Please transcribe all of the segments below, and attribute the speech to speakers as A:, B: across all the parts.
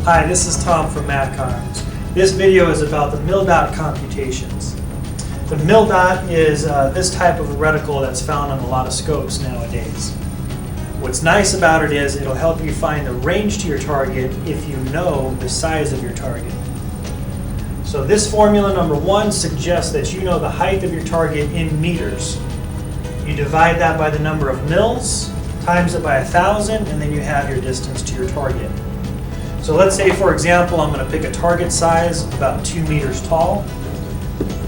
A: Hi, this is Tom from MatCons. This video is about the mil-dot computations. The mil-dot is this type of reticle that's found on a lot of scopes nowadays. What's nice about it is it'll help you find the range to your target if you know the size of your target. So this formula number 1 suggests that you know the height of your target in meters. You divide that by the number of mils, times it by 1,000, and then you have your distance to your target. So let's say, for example, I'm going to pick a target size about 2 meters tall.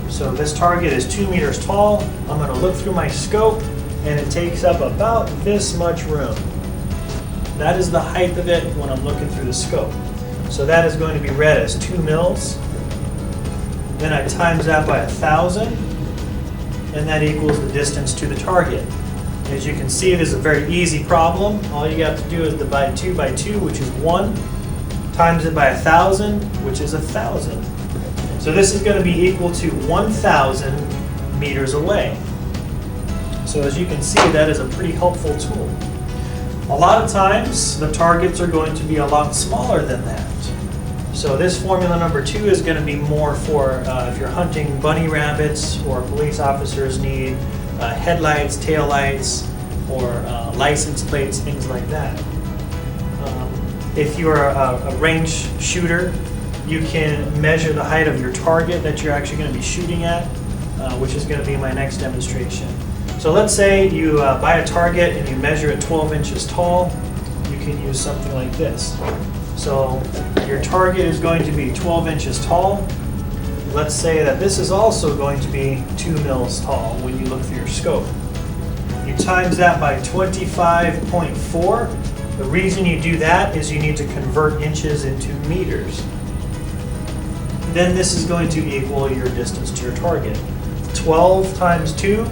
A: So this target is 2 meters tall. I'm going to look through my scope, and it takes up about this much room. That is the height of it when I'm looking through the scope. So that is going to be read as 2 mils. Then I times that by 1,000, and that equals the distance to the target. As you can see, this is a very easy problem. All you have to do is divide 2 by 2, which is 1, times it by 1,000, which is 1,000. So this is going to be equal to 1,000 meters away. So as you can see, that is a pretty helpful tool. A lot of times, the targets are going to be a lot smaller than that. So this formula number 2 is going to be more for if you're hunting bunny rabbits, or police officers need headlights, taillights, or license plates, things like that. If you're a range shooter, you can measure the height of your target that you're actually going to be shooting at, which is going to be my next demonstration. So let's say you buy a target and you measure it 12 inches tall. You can use something like this. So your target is going to be 12 inches tall. Let's say that this is also going to be 2 mils tall when you look through your scope. You times that by 25.4. The reason you do that is you need to convert inches into meters. Then this is going to equal your distance to your target. 12 times 2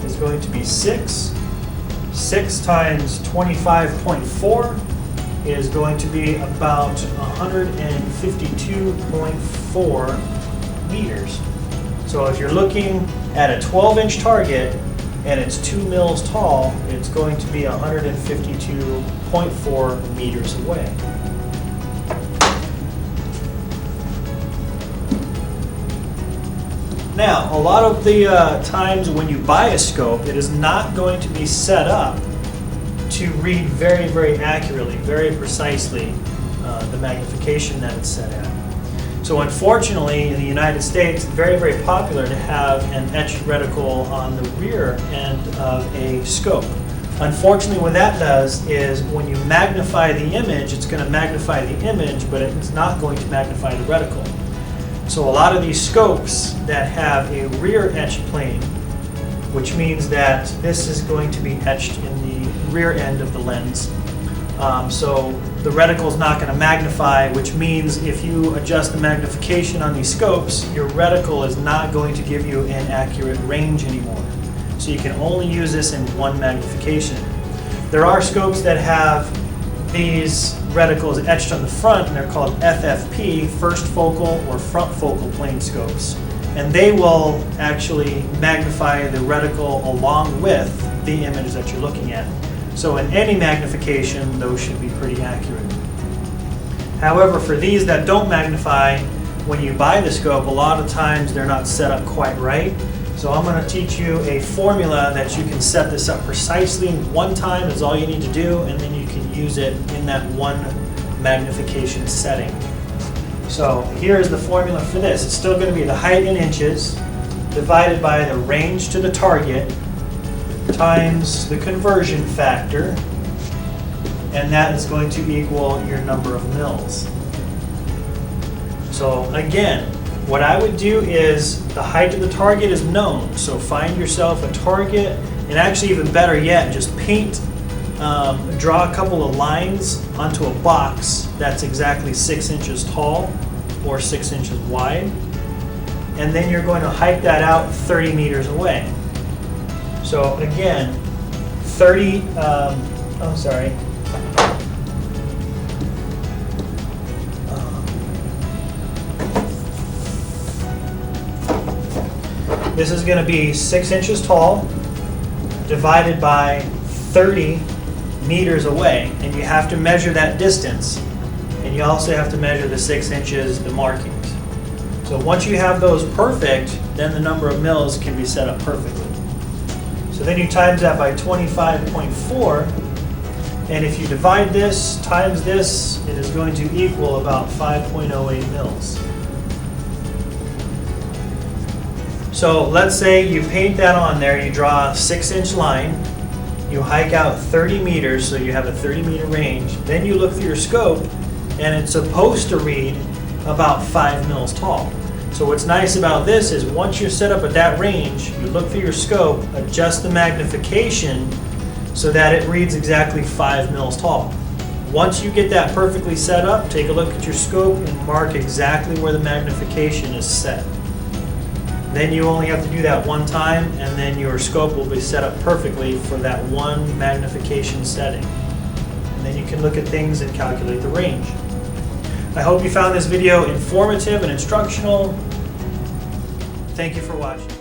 A: is going to be 6. 6 times 25.4 is going to be about 152.4 meters. So if you're looking at a 12-inch target and it's 2 mils tall, it's going to be 152.4 meters away. Now, a lot of the times when you buy a scope, it is not going to be set up to read very, very accurately, very precisely the magnification that it's set at. So unfortunately, in the United States, it's very, very popular to have an etched reticle on the rear end of a scope. Unfortunately, what that does is when you magnify the image, it's going to magnify the image, but it's not going to magnify the reticle. So a lot of these scopes that have a rear etched plane, which means that this is going to be etched in the rear end of the lens. So the reticle is not going to magnify, which means if you adjust the magnification on these scopes, your reticle is not going to give you an accurate range anymore. So you can only use this in one magnification. There are scopes that have these reticles etched on the front, and they're called FFP, first focal or front focal plane scopes. And they will actually magnify the reticle along with the image that you're looking at. So in any magnification, those should be pretty accurate. However, for these that don't magnify, when you buy the scope, a lot of times they're not set up quite right. So I'm going to teach you a formula that you can set this up precisely. One time is all you need to do, and then you can use it in that one magnification setting. So here is the formula for this. It's still going to be the height in inches divided by the range to the target times the conversion factor, and that is going to equal your number of mils. So again, what I would do is the height of the target is known, so find yourself a target, and actually even better yet, just draw a couple of lines onto a box that's exactly 6 inches tall or 6 inches wide, and then you're going to height that out 30 meters away. So again, this is going to be 6 inches tall divided by 30 meters away, and you have to measure that distance. and you also have to measure the 6 inches, the markings. So once you have those perfect, then the number of mils can be set up perfectly. So then you times that by 25.4, and if you divide this times this, it is going to equal about 5.08 mils. So let's say you paint that on there, you draw a 6-inch line, you hike out 30 meters, so you have a 30-meter range, then you look through your scope, and it's supposed to read about 5 mils tall. So what's nice about this is once you're set up at that range, you look through your scope, adjust the magnification so that it reads exactly 5 mils tall. Once you get that perfectly set up, take a look at your scope and mark exactly where the magnification is set. Then you only have to do that one time, and then your scope will be set up perfectly for that one magnification setting. And then you can look at things and calculate the range. I hope you found this video informative and instructional. Thank you for watching.